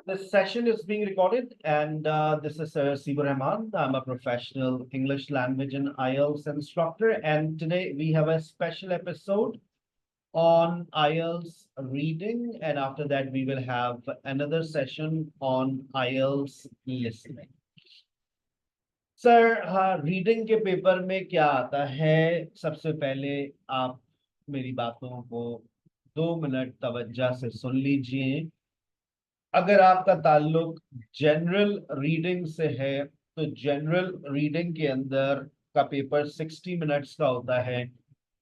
This session is being recorded, and this is Sibur Rahman. I'm a professional English language and IELTS instructor, and today we have a special episode on IELTS reading, and after that we will have another session on IELTS listening. Sir हाँ, reading के paper में क्या आता है? सबसे पहले आप मेरी बातों को 2 मिनट तवज्जो से सुन लीजिए। अगर आपका ताल्लुक जनरल रीडिंग से है तो जनरल रीडिंग के अंदर का पेपर 60 मिनट्स का होता है।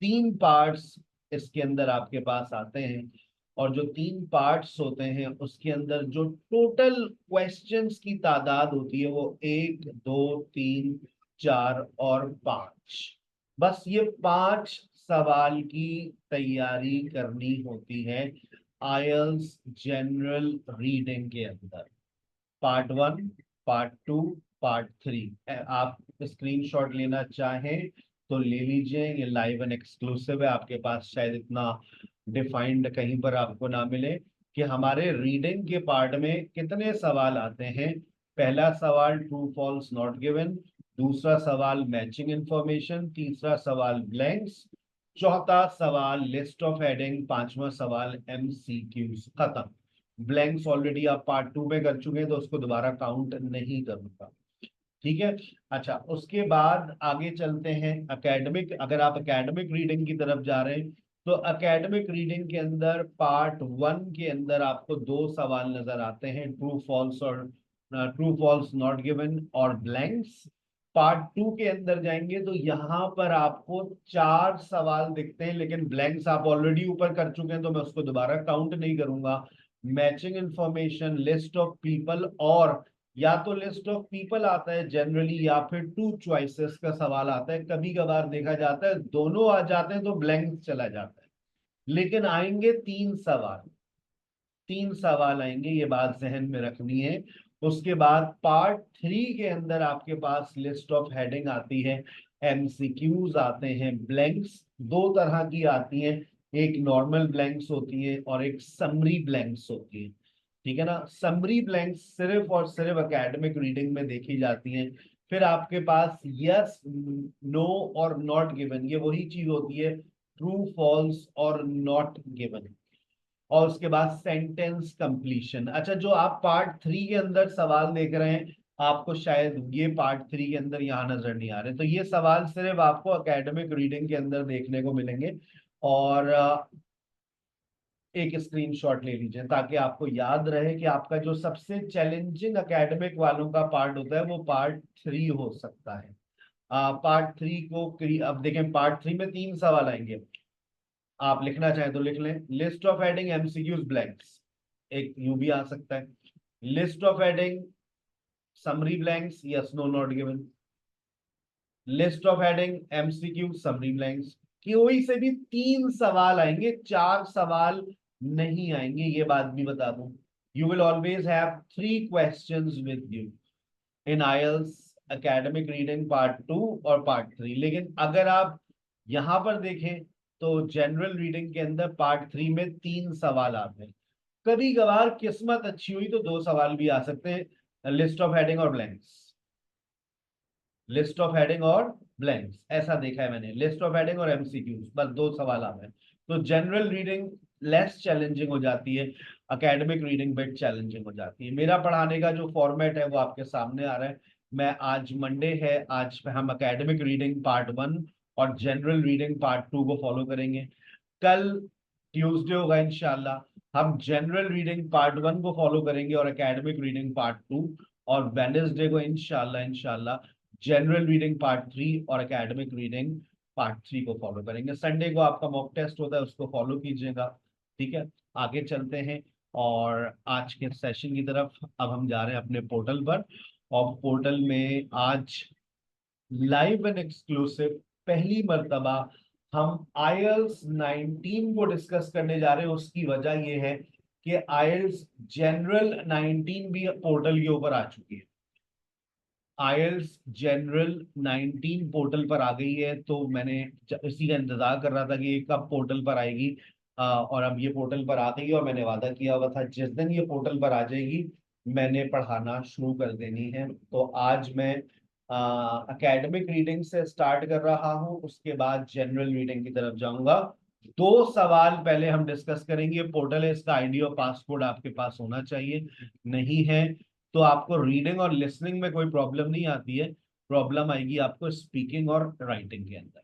3 पार्ट्स इसके अंदर आपके पास आते हैं, और जो 3 पार्ट्स होते हैं उसके अंदर जो टोटल क्वेश्चंस की तादाद होती है वो 1, 2, 3, 4 और 5। बस ये 5 सवाल की तैयारी करनी होती है आईएलटीएस जनरल रीडिंग के अंदर। Part 1, part 2, part 3। आप स्क्रीनशॉट लेना चाहें तो ले लीजिए, ये लाइव एंड एक्सक्लूसिव है। आपके पास शायद इतना डिफाइंड कहीं पर आपको ना मिले कि हमारे रीडिंग के पार्ट में कितने सवाल आते हैं। पहला सवाल ट्रू फॉल्स नॉट गिवन, दूसरा सवाल मैचिंग इंफॉर्मेशन, तीसरा सवाल ब्लैंक्स, चौथा सवाल लिस्ट ऑफ हेडिंग, पांचवा सवाल एमसीक्यूज। खत्म। ब्लैंक्स ऑलरेडी आप पार्ट 2 में कर चुके हैं तो उसको दोबारा काउंट नहीं करूंगा। ठीक है। अच्छा, उसके बाद आगे चलते हैं एकेडमिक। अगर आप एकेडमिक रीडिंग की तरफ जा रहे हैं तो एकेडमिक रीडिंग के अंदर पार्ट 1 के अंदर आपको 2 सवाल नजर आते हैं, ट्रू फॉल्स नॉट गिवन और ब्लैंक्स। पार्ट 2 के अंदर जाएंगे तो यहाँ पर आपको 4 सवाल दिखते हैं, लेकिन ब्लैंक्स आप ऑलरेडी ऊपर कर चुके हैं तो मैं उसको दोबारा काउंट नहीं करूंगा। Matching information, list of people, और या तो लिस्ट ऑफ पीपल आता है जनरली या फिर 2 चॉइसेस का सवाल आता है। कभी कभार देखा जाता है दोनों आ जाते हैं तो ब्लैंक चला जाता है, लेकिन आएंगे 3 सवाल। 3 सवाल आएंगे, ये बात जहन में रखनी है। उसके बाद पार्ट 3 के अंदर आपके पास लिस्ट ऑफ हेडिंग आती है, एमसीक्यूज आते हैं, ब्लैंक्स 2 तरह की आती हैं, एक नॉर्मल ब्लैंक्स होती है और एक समरी ब्लैंक्स होती है। ठीक है ना। समरी ब्लैंक्स सिर्फ और सिर्फ एकेडमिक रीडिंग में देखी जाती हैं। फिर आपके पास यस, नो और नॉट गिवन, ये वही चीज होती है ट्रू फॉल्स और नॉट गिवन। और उसके बाद सेंटेंस कंप्लीशन। अच्छा, जो आप पार्ट 3 के अंदर सवाल देख रहे हैं, आपको शायद ये पार्ट 3 के अंदर यहाँ नजर नहीं आ रहे, तो ये सवाल सिर्फ आपको एकेडमिक रीडिंग के अंदर देखने को मिलेंगे। और एक स्क्रीनशॉट ले लीजिए ताकि आपको याद रहे कि आपका जो सबसे चैलेंजिंग एकेडमिक वालों का पार्ट होता है वो पार्ट 3 हो सकता है। पार्ट 3 को अब देखें, पार्ट 3 में 3 सवाल आएंगे। आप लिखना चाहें तो लिख लें, list of heading MCQs blanks, एक यू भी आ सकता है। List of heading summary blanks, yes no not given. List of heading MCQ summary blanks. कोई से भी 3 सवाल आएंगे, 4 सवाल नहीं आएंगे, ये बात भी बता दूं। You will always have 3 questions with you in IELTS academic reading part 2 और पार्ट 3। लेकिन अगर आप यहां पर देखें तो जनरल रीडिंग के अंदर पार्ट 3 में 3 सवाल आते हैं। कभी कभार किस्मत अच्छी हुई तो 2 सवाल भी आ सकते हैं, लिस्ट ऑफ हेडिंग और ब्लैंक्स। लिस्ट ऑफ हेडिंग और ब्लैंक्स ऐसा देखा है मैंने, लिस्ट ऑफ हेडिंग और एमसीक्यूज, बस 2 सवाल आ रहे हैं। तो जनरल रीडिंग लेस चैलेंजिंग हो जाती है, एकेडमिक रीडिंग बेट चैलेंजिंग हो जाती है। मेरा पढ़ाने का जो फॉर्मेट है वो आपके सामने आ रहा है। मैं आज मंडे है, आज हम एकेडमिक रीडिंग पार्ट 1 और जनरल रीडिंग पार्ट 2 को फॉलो करेंगे। कल ट्यूसडे होगा इंशाल्लाह, हम जनरल रीडिंग पार्ट 1 को फॉलो करेंगे और एकेडमिक रीडिंग पार्ट 2। और वेडनेसडे को इंशाल्लाह इंशाल्लाह जनरल रीडिंग पार्ट 3 और एकेडमिक रीडिंग पार्ट 3 को फॉलो करेंगे। संडे को आपका मॉक टेस्ट होता है, उसको फॉलो कीजिएगा। ठीक है, आगे चलते हैं और आज के सेशन की तरफ। अब हम जा रहे हैं अपने पोर्टल पर, और पोर्टल में आज लाइव एंड एक्सक्लूसिव पहली मर्तबा हम IELTS 19 को डिस्कस करने जा रहे हैं। उसकी वजह यह है कि IELTS जनरल 19 भी पोर्टल के ऊपर आ चुकी है। IELTS जनरल 19 पोर्टल पर आ गई है, तो मैंने इसी का इंतजार कर रहा था कि ये कब पोर्टल पर आएगी। और अब ये पोर्टल पर आ गई और मैंने वादा किया हुआ था जिस दिन ये पोर्टल पर आ जाएगी मैंने पढ़ाना शुरू कर देनी है। तो आज मैं एकेडमिक रीडिंग से स्टार्ट कर रहा हूँ, उसके बाद जनरल रीडिंग की तरफ जाऊंगा। दो सवाल पहले हम डिस्कस करेंगे। पोर्टल है, इसका आईडी और पासवर्ड आपके पास होना चाहिए, नहीं है तो आपको रीडिंग और लिसनिंग में कोई प्रॉब्लम नहीं आती है, प्रॉब्लम आएगी आपको स्पीकिंग और राइटिंग के अंदर।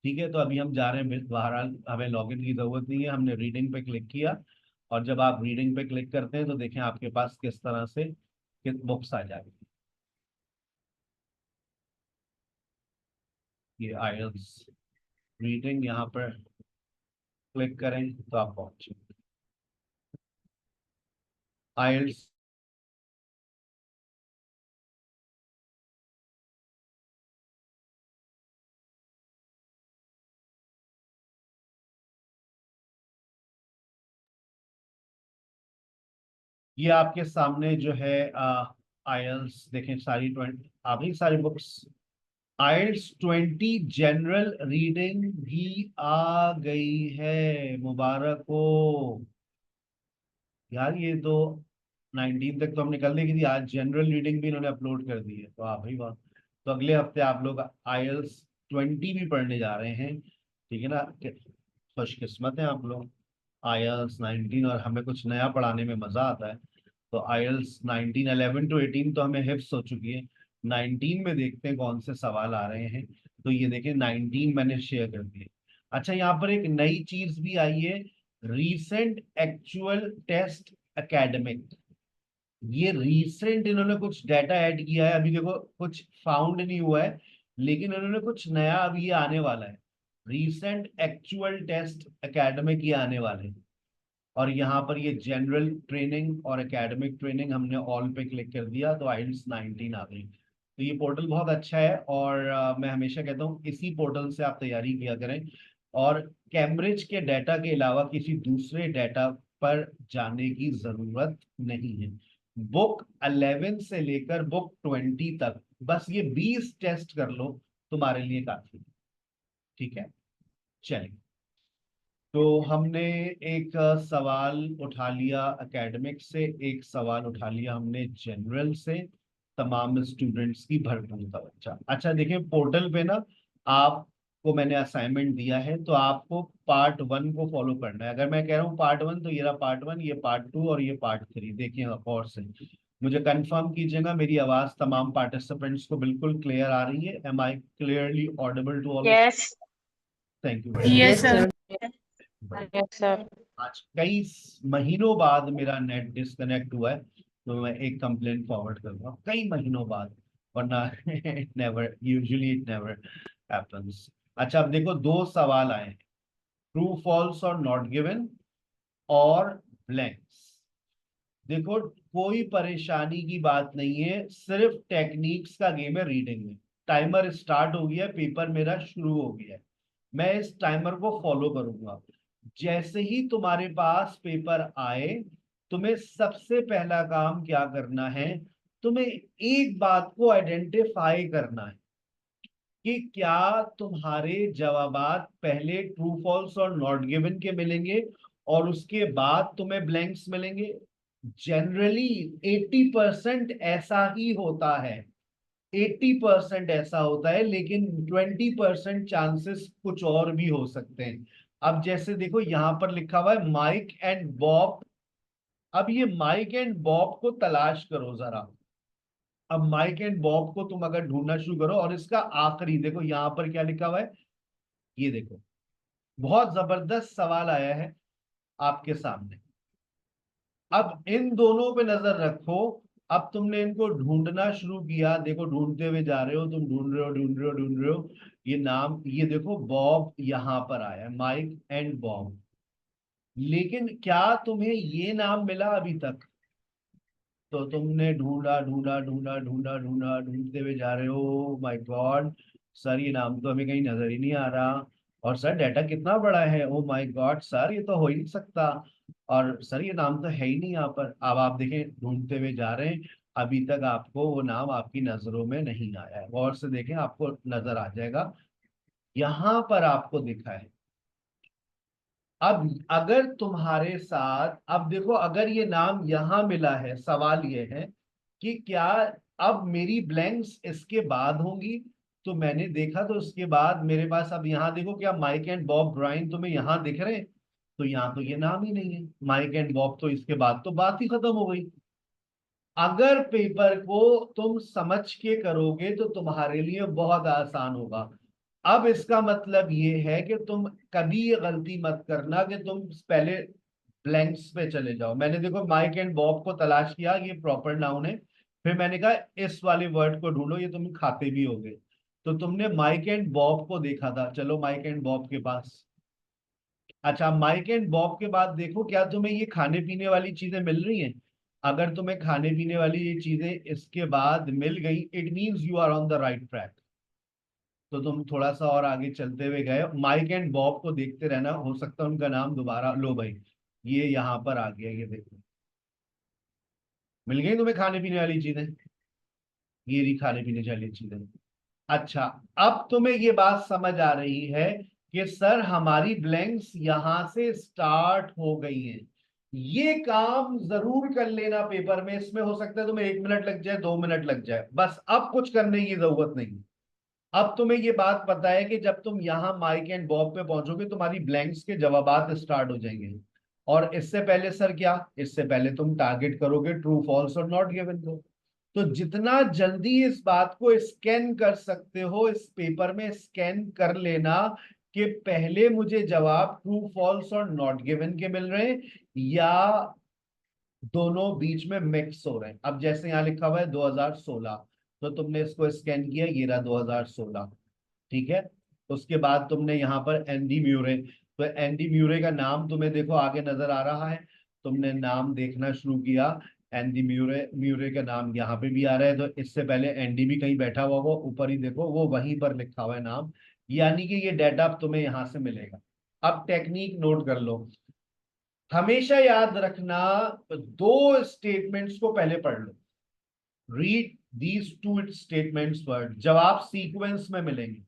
ठीक है, तो अभी हम जा रहे हैं, बहरहाल हमें लॉगिन की जरूरत नहीं है, हमने रीडिंग पे क्लिक किया और जब आप रीडिंग पे क्लिक करते हैं तो देखें आपके पास किस तरह से बुक्स आ जाएगी। ये आइल्स रीडिंग, यहाँ पर क्लिक करें तो आप पहुंचे आइल्स। ये आपके सामने जो है आइल्स देखें, सारी 20 आ गई सारी बुक्स। आइल्स 20 जनरल रीडिंग भी आ गई है, मुबारक हो यार। ये तो 19 तक तो हम निकल दी थी, आज जनरल रीडिंग भी इन्होंने अपलोड कर दी है, तो आप भाई वाह। तो अगले हफ्ते आप लोग आईएल्स 20 भी पढ़ने जा रहे हैं, ठीक है ना। खुशकिस्मत है आप लोग। आईएल्स 19 और हमें कुछ नया पढ़ाने में मजा आता है। तो आईएल्स 19 11 टू 18 तो हमें हिफ्स हो चुकी है, 19 में देखते हैं कौन से सवाल आ रहे हैं। तो ये देखें 19 मैंने शेयर कर दिए। अच्छा, यहाँ पर एक नई चीज भी आई है, रीसेंट एक्चुअल टेस्ट एकेडमिक। ये रीसेंट इन्होंने कुछ डाटा ऐड किया है, अभी देखो कुछ फाउंड नहीं हुआ है, लेकिन इन्होंने कुछ नया अभी ये आने वाला है। रीसेंट एक्चुअल टेस्ट एकेडमिक ये आने वाले हैं। और यहाँ पर ये जनरल ट्रेनिंग और एकेडमिक ट्रेनिंग हमने ऑल पे क्लिक कर दिया तो आइल्स 19 आ गई। तो ये पोर्टल बहुत अच्छा है और मैं हमेशा कहता हूँ इसी पोर्टल से आप तैयारी किया करें। और कैम्ब्रिज के डाटा के अलावा किसी दूसरे डाटा पर जाने की जरूरत नहीं है। बुक 11 से लेकर बुक 20 तक बस ये 20 टेस्ट कर लो, तुम्हारे लिए काफी है। ठीक है, चलिए। तो हमने एक सवाल उठा लिया एकेडमिक से, एक सवाल उठा लिया हमने जनरल से। तमाम स्टूडेंट्स की भरपूर तवज्जो। अच्छा देखिए, पोर्टल पे ना आपको मैंने असाइनमेंट दिया है, तो आपको पार्ट 1 को फॉलो करना है। अगर मैं कह रहा हूँ पार्ट 1 तो ये रहा पार्ट 1, ये पार्ट 2 और ये पार्ट 3। देखिए गौर से, मुझे कंफर्म कीजिएगा मेरी आवाज तमाम पार्टिसिपेंट्स को बिल्कुल क्लियर आ रही है। Am I clearly audible to all? Yes, thank you very Yes, yes, much. sir. sir. Yes, sir. आज कई महीनों बाद मेरा नेट डिस्कनेक्ट हुआ है, तो मैं एक कंप्लेंट फॉरवर्ड कर रहा हूँ, कई महीनों बाद, वरना it never, usually it never happens. अच्छा, अब देखो दो सवाल आए हैं, ट्रू फॉल्स और नॉट गिवन और ब्लैंक्स। देखो कोई परेशानी की बात नहीं है, सिर्फ टेक्निक्स का गेम है रीडिंग में। टाइमर स्टार्ट हो गया, पेपर मेरा शुरू हो गया है, मैं इस टाइमर को फॉलो करूंगा। जैसे ही तुम्हारे पास पेपर आए, तुम्हें सबसे पहला काम क्या करना है, तुम्हें एक बात को आइडेंटिफाई करना है कि क्या तुम्हारे जवाबात पहले ट्रू फॉल्स और नॉट गिवन के मिलेंगे और उसके बाद तुम्हें ब्लैंक्स मिलेंगे। जनरली 80% ऐसा ही होता है, 80% ऐसा होता है, लेकिन 20% चांसेस कुछ और भी हो सकते हैं। अब जैसे देखो यहाँ पर लिखा हुआ है माइक एंड बॉब। अब ये माइक एंड बॉब को तलाश करो जरा। अब माइक एंड बॉब को तुम अगर ढूंढना शुरू करो और इसका आखिरी देखो यहाँ पर क्या लिखा हुआ है, ये देखो, बहुत जबरदस्त सवाल आया है आपके सामने। अब इन दोनों पे नजर रखो। अब तुमने इनको ढूंढना शुरू किया, देखो ढूंढते हुए जा रहे हो, तुम ढूंढ रहे हो ढूंढ रहे हो ढूंढ रहे हो। ये नाम, ये देखो बॉब यहाँ पर आया है, माइक एंड बॉब। लेकिन क्या तुम्हें ये नाम मिला अभी तक? तो तुमने ढूंढा ढूंढा ढूंढा ढूंढा ढूंढा, ढूंढते हुए जा रहे हो, माय गॉड सर ये नाम तो हमें कहीं नजर ही नहीं आ रहा। और सर डाटा कितना बड़ा है, ओ माय गॉड सर ये तो हो ही नहीं सकता। और सर ये नाम तो है ही नहीं यहाँ पर। अब आप देखें ढूंढते हुए जा रहे हैं, अभी तक आपको वो नाम आपकी नजरों में नहीं आया है। गौर से देखें, आपको नजर आ जाएगा, यहाँ पर आपको दिखा है। अब अगर तुम्हारे साथ, अब देखो अगर ये नाम यहां मिला है, सवाल ये है कि क्या अब मेरी ब्लैंक्स इसके बाद होंगी। तो मैंने देखा तो उसके बाद मेरे पास, अब यहाँ देखो, क्या माइक एंड बॉब ब्राइन तुम्हें यहाँ दिख रहे हैं? तो यहाँ तो ये नाम ही नहीं है माइक एंड बॉब, तो इसके बाद तो बात ही खत्म हो गई। अगर पेपर को तुम समझ के करोगे तो तुम्हारे लिए बहुत आसान होगा। अब इसका मतलब ये है कि तुम कभी ये गलती मत करना कि तुम पहले ब्लैंक्स पे चले जाओ। मैंने देखो माइक एंड बॉब को तलाश किया, ये प्रॉपर नाउन है, फिर मैंने कहा इस वाले वर्ड को ढूंढो, ये तुम खाते भी होगे। तो तुमने माइक एंड बॉब को देखा था, चलो माइक एंड बॉब के पास। अच्छा, माइक एंड बॉब के बाद देखो क्या तुम्हें ये खाने पीने वाली चीजें मिल रही हैं। अगर तुम्हें खाने पीने वाली ये चीजें इसके बाद मिल गई, it means you are on the right track. तो तुम थोड़ा सा और आगे चलते हुए गए, माइक एंड बॉब को देखते रहना, हो सकता है उनका नाम दोबारा, लो भाई ये यहाँ पर आ गया, ये देखो मिल गई तुम्हें खाने पीने वाली चीजें, ये रही खाने पीने वाली चीजें। अच्छा, अब तुम्हें ये बात समझ आ रही है कि सर हमारी ब्लैंक्स यहां से स्टार्ट हो गई हैं। ये काम जरूर कर लेना पेपर में, इसमें हो सकता है तुम्हें 1 मिनट लग जाए, 2 मिनट लग जाए, बस अब कुछ करने की जरूरत नहीं। अब तुम्हें ये बात पता है कि जब तुम यहां माइक एंड बॉब पे पहुंचोगे तुम्हारी ब्लैंक्स के जवाबात स्टार्ट हो जाएंगे। और इससे पहले सर क्या, इससे पहले तुम टारगेट करोगे ट्रू फॉल्स और नॉट गिवन को। तो जितना जल्दी इस बात को स्कैन कर सकते हो, इस पेपर में स्कैन कर लेना कि पहले मुझे जवाब ट्रू फॉल्स और नॉट गिवन के मिल रहे हैं या दोनों बीच में मिक्स हो रहे हैं। अब जैसे यहाँ लिखा हुआ है 2016, तो तुमने इसको स्कैन किया, ये रहा 2016, ठीक है। उसके बाद तुमने यहाँ पर एंडी म्यूरे, तो एंडी म्यूरे का नाम तुम्हें देखो आगे नजर आ रहा है, तुमने नाम देखना शुरू किया। एंडी म्यूरे, म्यूरे का नाम यहाँ पे भी आ रहा है, तो इससे पहले एंडी भी कहीं बैठा हुआ वो ऊपर ही देखो, वो वहीं पर लिखा हुआ है नाम, यानी कि ये डेटा तुम्हें यहाँ से मिलेगा। अब टेक्निक नोट कर लो, हमेशा याद रखना, दो स्टेटमेंट्स को पहले पढ़ लो, read these two statements word, जवाब सीक्वेंस में मिलेंगे,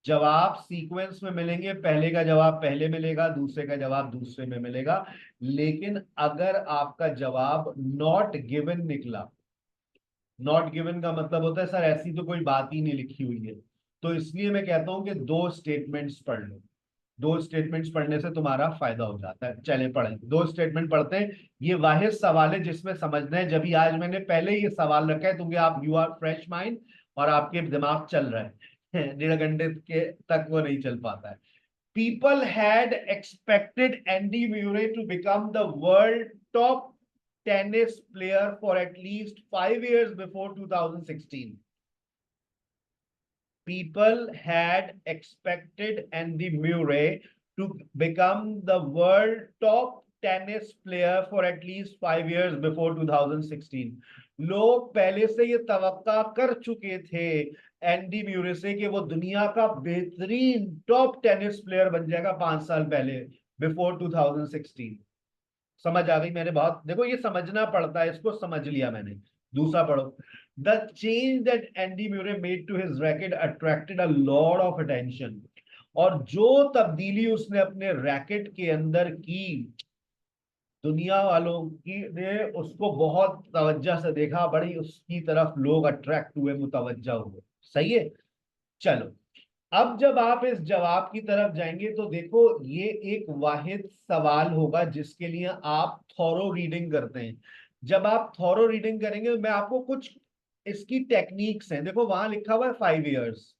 जवाब सीक्वेंस में मिलेंगे, पहले का जवाब पहले मिलेगा, दूसरे का जवाब दूसरे में मिलेगा। लेकिन अगर आपका जवाब नॉट गिवन निकला, नॉट गिवन का मतलब होता है सर ऐसी तो कोई बात ही नहीं लिखी हुई है, तो इसलिए मैं कहता हूं कि दो स्टेटमेंट्स पढ़ लो। दो स्टेटमेंट्स पढ़ने से तुम्हारा फायदा हो जाता है। चले पढ़ें, दो स्टेटमेंट पढ़ते हैं। ये वाहिद सवाल है जिसमें समझना है, जब आज मैंने पहले ये सवाल रखा है क्योंकि आप, यू आर फ्रेश माइंड और आपके दिमाग चल रहा है 1.5 घंटे के तक वो नहीं चल पाता है। People had expected Andy Murray to become the world top tennis player for at least 5 years before 2016. People had expected Andy Murray to become the world top tennis player for at least 5 years before 2016. लोग पहले से ये तवक्का कर चुके थे Andy म्यूरे से कि वो दुनिया का बेहतरीन टॉप टेनिस प्लेयर बन जाएगा 5 साल पहले, बिफोर 2016। समझ आ गई? मैंने बहुत, देखो ये समझना पड़ता है, इसको समझ लिया मैंने। दूसरा पढ़ो, the change that Andy Murray made to his racket attracted a lot of attention. और जो तब्दीली उसने अपने रैकेट के अंदर की, दुनिया वालों की ने उसको बहुत तवज्जो से देखा, बड़ी उसकी तरफ लोग अट्रैक्ट हुए, मुतवज्जा हुए। सही है, चलो। अब जब आप इस जवाब की तरफ जाएंगे तो देखो ये एक वाहिद सवाल होगा जिसके लिए आप थॉरो रीडिंग करते हैं। जब आप थॉरो रीडिंग करेंगे, मैं आपको कुछ इसकी टेक्निक्स हैं, देखो वहां लिखा हुआ है 5 इयर्स।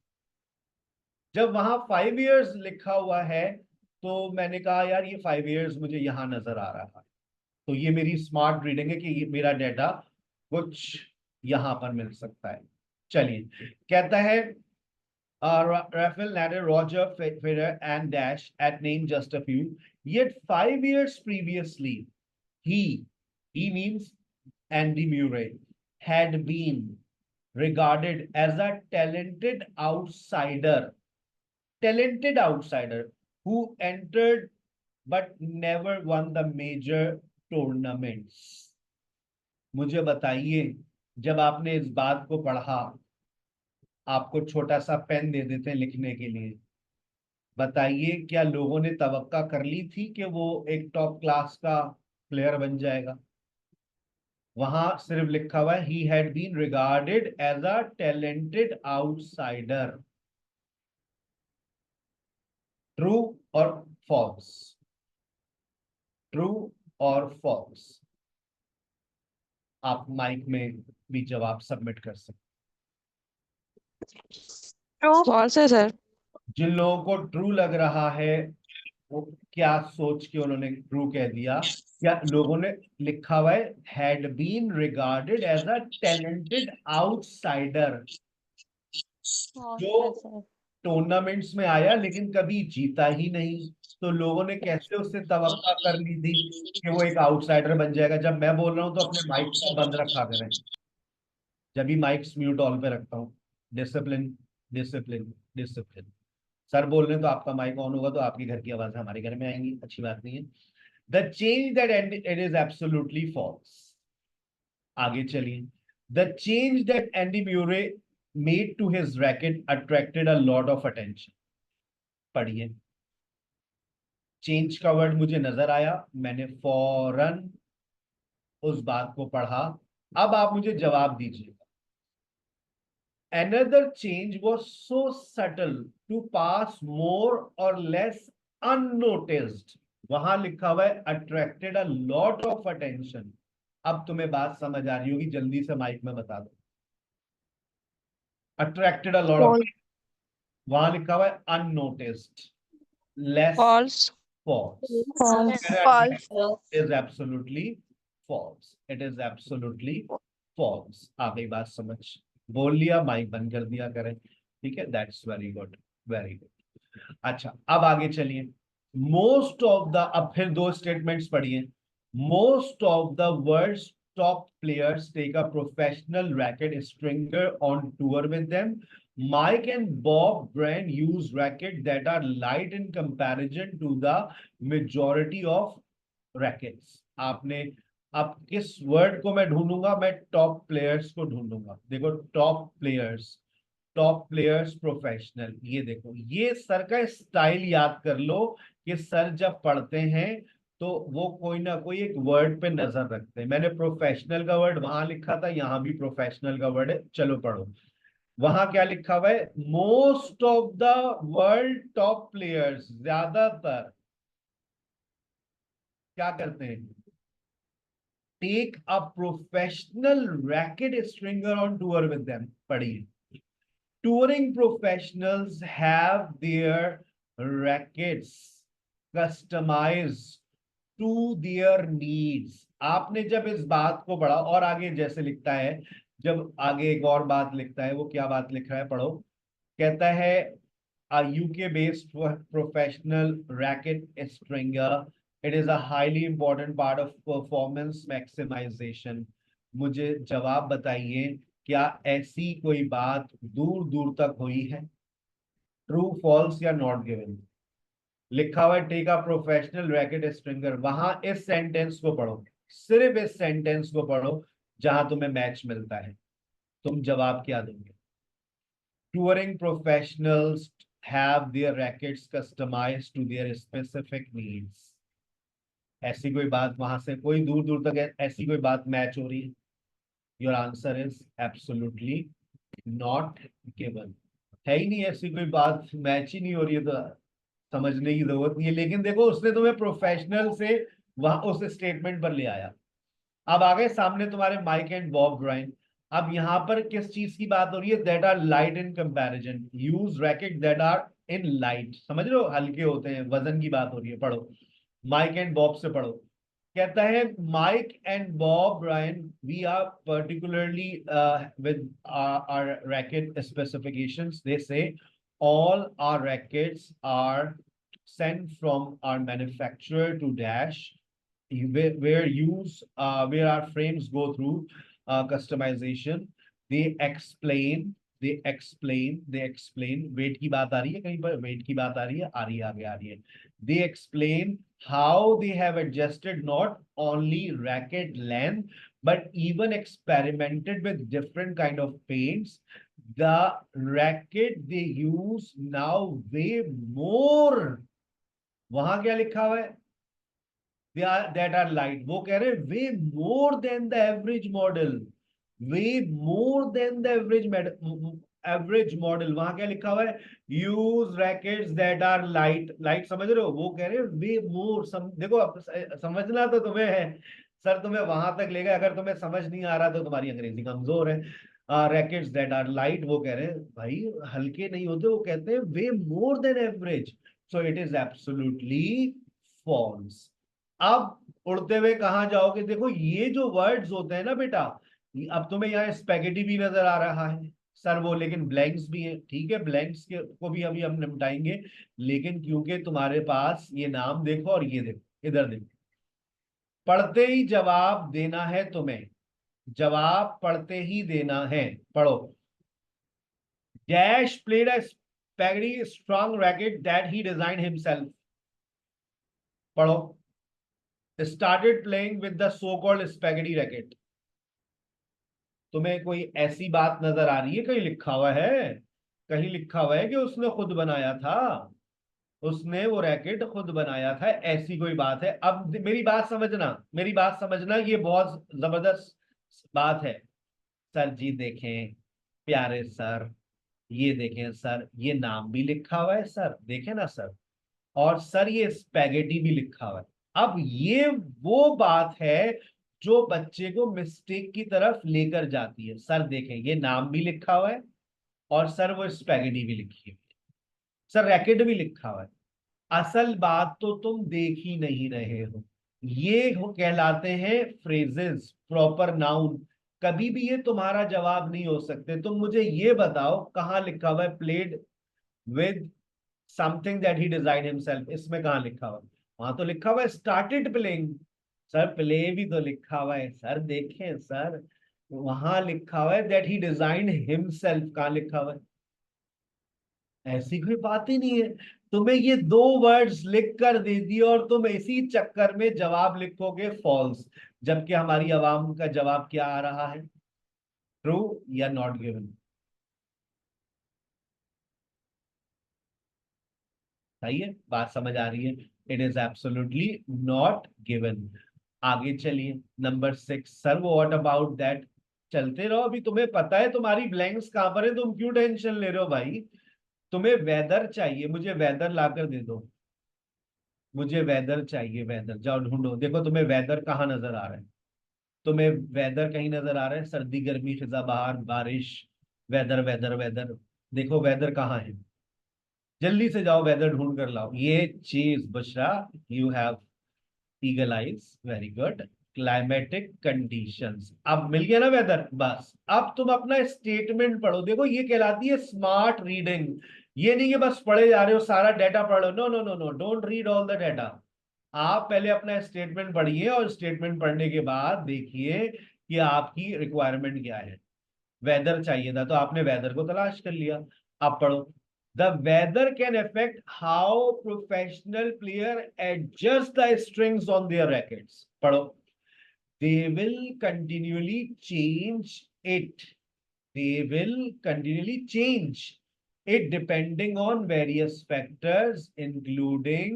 जब वहां 5 इयर्स लिखा हुआ है तो मैंने कहा यार ये 5 इयर्स मुझे यहां नजर आ रहा है, तो ये मेरी स्मार्ट रीडिंग है कि ये मेरा डेटा कुछ यहां पर मिल सकता है। चलिए, कहता है Rafael Nadal, Roger Federer, and Dash, at name just a few. Yet 5 years previously, he means Andy Murray, had been regarded as a talented outsider who entered but never won the major tournaments. मुझे बताइए, जब आपने इस बात को पढ़ा, आपको छोटा सा पेन दे देते हैं लिखने के लिए, बताइए क्या लोगों ने तवक्का कर ली थी कि वो एक टॉप क्लास का प्लेयर बन जाएगा? वहां सिर्फ लिखा हुआ है he had been regarded as a talented outsider. True और फॉल्स? ट्रू और फॉल्स? आप माइक में भी जवाब सबमिट कर सकते। True. False है सर. जिन लोगों को ट्रू लग रहा है वो क्या सोच के उन्होंने ट्रू कह दिया? क्या लोगों ने लिखा हुआ है had been regarded as a talented outsider, False जो है सर. टूर्नामेंट्स में आया लेकिन कभी जीता ही नहीं। तो लोगों ने कैसे उससे तवक्का कर ली थी कि वो एक आउटसाइडर बन जाएगा? जब मैं बोल रहा हूं तो अपने माइक को बंद रखा करें, जब भी माइक्स म्यूट ऑल पे रखता हूँ। Discipline, discipline, discipline. सर बोल रहे हैं तो आपका माइक ऑन होगा तो आपके घर की आवाज हमारे घर में आएंगी, अच्छी बात नहीं है। The change that it is absolutely false. आगे चलिए। The change that Andy Murray made to his racket attracted a lot of attention. पढ़िए। चेंज का वर्ड मुझे नजर आया, मैंने फौरन उस बात को पढ़ा। अब आप मुझे जवाब दीजिए। Another change was so subtle to pass more or less unnoticed. वहां लिखा हुआ है attracted a lot of attention। अब तुम्हें बात समझ आ रही होगी, जल्दी से माइक में बता दो। attracted a lot of, False. वहां लिखा हुआ है unnoticed, less False. false। False. False. It is absolutely false। It is absolutely false। आ गई बात समझ? बोल लिया, माइक बंद कर दिया करें, ठीक है? That's very good, very good. अच्छा, अब आगे चलिए। मोस्ट ऑफ द, अब फिर दो स्टेटमेंट्स पढ़िए। Most of the world's top players take a professional racket stringer on tour with them. Mike and Bob Bryan use rackets that are light in comparison to the majority of rackets। आपने, अब किस word को मैं ढूंढूंगा? मैं top players को ढूंढूंगा। देखो, top players, top players professional. ये देखो, ये सर का स्टाइल याद कर लो कि सर जब पढ़ते हैं तो वो कोई ना कोई एक वर्ड पे नजर रखते हैं। मैंने प्रोफेशनल का वर्ड वहां लिखा था, यहां भी प्रोफेशनल का वर्ड है। चलो पढ़ो। वहां क्या लिखा हुआ है? Most of the world top players, ज्यादातर क्या करते हैं? Take a professional racket stringer on tour with them. पढ़िए। Touring professionals have their rackets customized to their needs. आपने जब इस बात को पढ़ा, और आगे जैसे लिखता है, जब आगे एक और बात लिखता है, वो क्या बात लिख रहा है? पढ़ो। कहता है a UK-based professional racket stringer. It is a highly important part of performance maximization। मुझे जवाब बताइए, क्या ऐसी कोई बात दूर दूर तक हुई है? ट्रू, फॉल्स या नॉट गिवन? लिखा हुआ है take a professional racket stringer. वहां इस सेंटेंस को पढ़ो, सिर्फ इस सेंटेंस को पढ़ो जहां तुम्हें मैच मिलता है। तुम जवाब क्या दोगे? Touring professionals have their rackets customized to their specific needs। ऐसी कोई बात वहां से कोई दूर दूर तक ऐसी कोई बात मैच हो रही है? Your answer is absolutely not given. है ही नहीं, ऐसी कोई बात मैच ही नहीं हो रही है, तो समझने की जरूरत नहीं है। लेकिन देखो, उसने तुम्हें प्रोफेशनल से वहां उस स्टेटमेंट पर ले आया। अब आ गए सामने तुम्हारे माइक एंड बॉब ब्रायन। अब यहां पर किस चीज की बात हो रही है? That are light in comparison, use racket that are in light. समझ रहे हो, हल्के होते हैं, वजन की बात हो रही है। पढ़ो, माइक एंड बॉब से पढ़ो। कहता है Mike and Bob Bryan we are particularly with our racket specifications. They say all our rackets are sent from our manufacturer to Dash, where our frames go through customization। they explain weight की बात आ रही है कहीं पर? weight की बात आ रही है? आ रही है, आगे आ रही है। they explain how they have adjusted not only racket length but even experimented with different kind of paints. The racket they use now way more. वहां क्या लिखा हुआ है? They are that are light. वो कह रहे हैं way more than the average model. Way more than the average model. वहां क्या लिखा हुआ है? Use rackets that are light. Light समझ रहे हो? वो कह रहे हैं way more. देखो अब समझना तो तुम्हें है, सर तुम्हें वहां तक ले गए। अगर तुम्हें समझ नहीं आ रहा तो तुम्हारी अंग्रेजी कमजोर है। रैकेट्स दैट आर लाइट, वो कह रहे हैं भाई हल्के नहीं होते, वो कहते हैं way more than average. So it is absolutely false. अब उड़ते हुए कहां जाओगे? देखो ये जो वर्ड्स होते हैं ना बेटा, अब तुम्हें यहाँ स्पेगेटी भी नजर आ रहा है सर, वो लेकिन ब्लैंक्स भी है, ठीक है, ब्लैंक्स के को भी अभी हम निपटाएंगे। लेकिन क्योंकि तुम्हारे पास ये नाम देखो और ये देखो, इधर देखो, पढ़ते ही जवाब देना है तुम्हें, जवाब पढ़ते ही देना है। पढ़ो। Dash played a spaghetti strong racket that he design himself. पढ़ो। Started playing with the so called spaghetti racket. तुम्हें कोई ऐसी बात नजर आ रही है? कहीं लिखा हुआ है? कहीं लिखा हुआ है कि उसने खुद बनाया था? उसने वो रैकेट खुद बनाया था, ऐसी कोई बात है? अब मेरी बात समझना, मेरी बात समझना, ये बहुत जबरदस्त बात है। सर जी देखें प्यारे सर, ये देखें सर, ये नाम भी लिखा हुआ है सर, देखें ना सर, और सर ये स्पैगेटी भी लिखा हुआ है। अब ये वो बात है जो बच्चे को मिस्टेक की तरफ लेकर जाती है। सर देखें ये नाम भी लिखा हुआ है और सर वो स्पैगेटी भी लिखी है, सर रैकेट भी लिखा हुआ है। असल बात तो तुम देख ही नहीं रहे हो। ये कहलाते हैं फ्रेजेस, प्रॉपर नाउन। कभी भी ये तुम्हारा जवाब नहीं हो सकते। तुम मुझे ये बताओ कहां लिखा हुआ है played with something that he design himself? इसमें कहां लिखा हुआ है? वहां तो लिखा हुआ है स्टार्टेड प्लेइंग। सर प्ले भी तो लिखा हुआ है सर, देखें सर, वहां लिखा हुआ है दैट ही डिजाइन हिमसेल्फ। कहां लिखा हुआ है? ऐसी कोई बात ही नहीं है। तुम्हें ये दो वर्ड्स लिख कर दे दिए और तुम इसी चक्कर में जवाब लिखोगे फॉल्स, जबकि हमारी आवाम का जवाब क्या आ रहा है? ट्रू या नॉट गिवन? सही है, बात समझ आ रही है? It is absolutely not given. आगे चलिए, नंबर 6। सर वो व्हाट अबाउट दैट? चलते रहो, अभी तुम्हें पता है तुम्हारी ब्लैंक्स कहां पर है, तुम क्यों टेंशन ले रहे हो भाई? तुम्हें वेदर चाहिए, मुझे वेदर लाकर दे दो। मुझे वेदर चाहिए, वेदर जाओ ढूंढो। देखो तुम्हें वेदर कहाँ नजर आ रहा है? तुम्हें वेदर कहीं नजर आ रहा है? सर्दी गर्मी खिजा बहार बारिश, वेदर वेदर वेदर, देखो वेदर कहाँ है? जल्दी से जाओ वेदर ढूंढ कर लाओ। ये चीज Bushra, you have eagle eyes, very good. Climatic conditions, अब मिल गया ना वेदर? बस अब तुम अपना स्टेटमेंट पढ़ो। देखो ये कहलाती है स्मार्ट रीडिंग। ये नहीं कि बस पढ़े जा रहे हो, सारा डेटा पढ़ो। No no no no, don't read all the data. आप पहले अपना स्टेटमेंट पढ़िए और स्टेटमेंट पढ़ने के बाद देखिए कि आपकी रिक्वायरमेंट क्या है। वेदर चाहिए था तो आपने वेदर को तलाश कर लिया। आप पढ़ो। The weather can affect how professional player adjust the strings on their rackets. पढ़ो। They will continually change it, they will continually change it depending on various factors including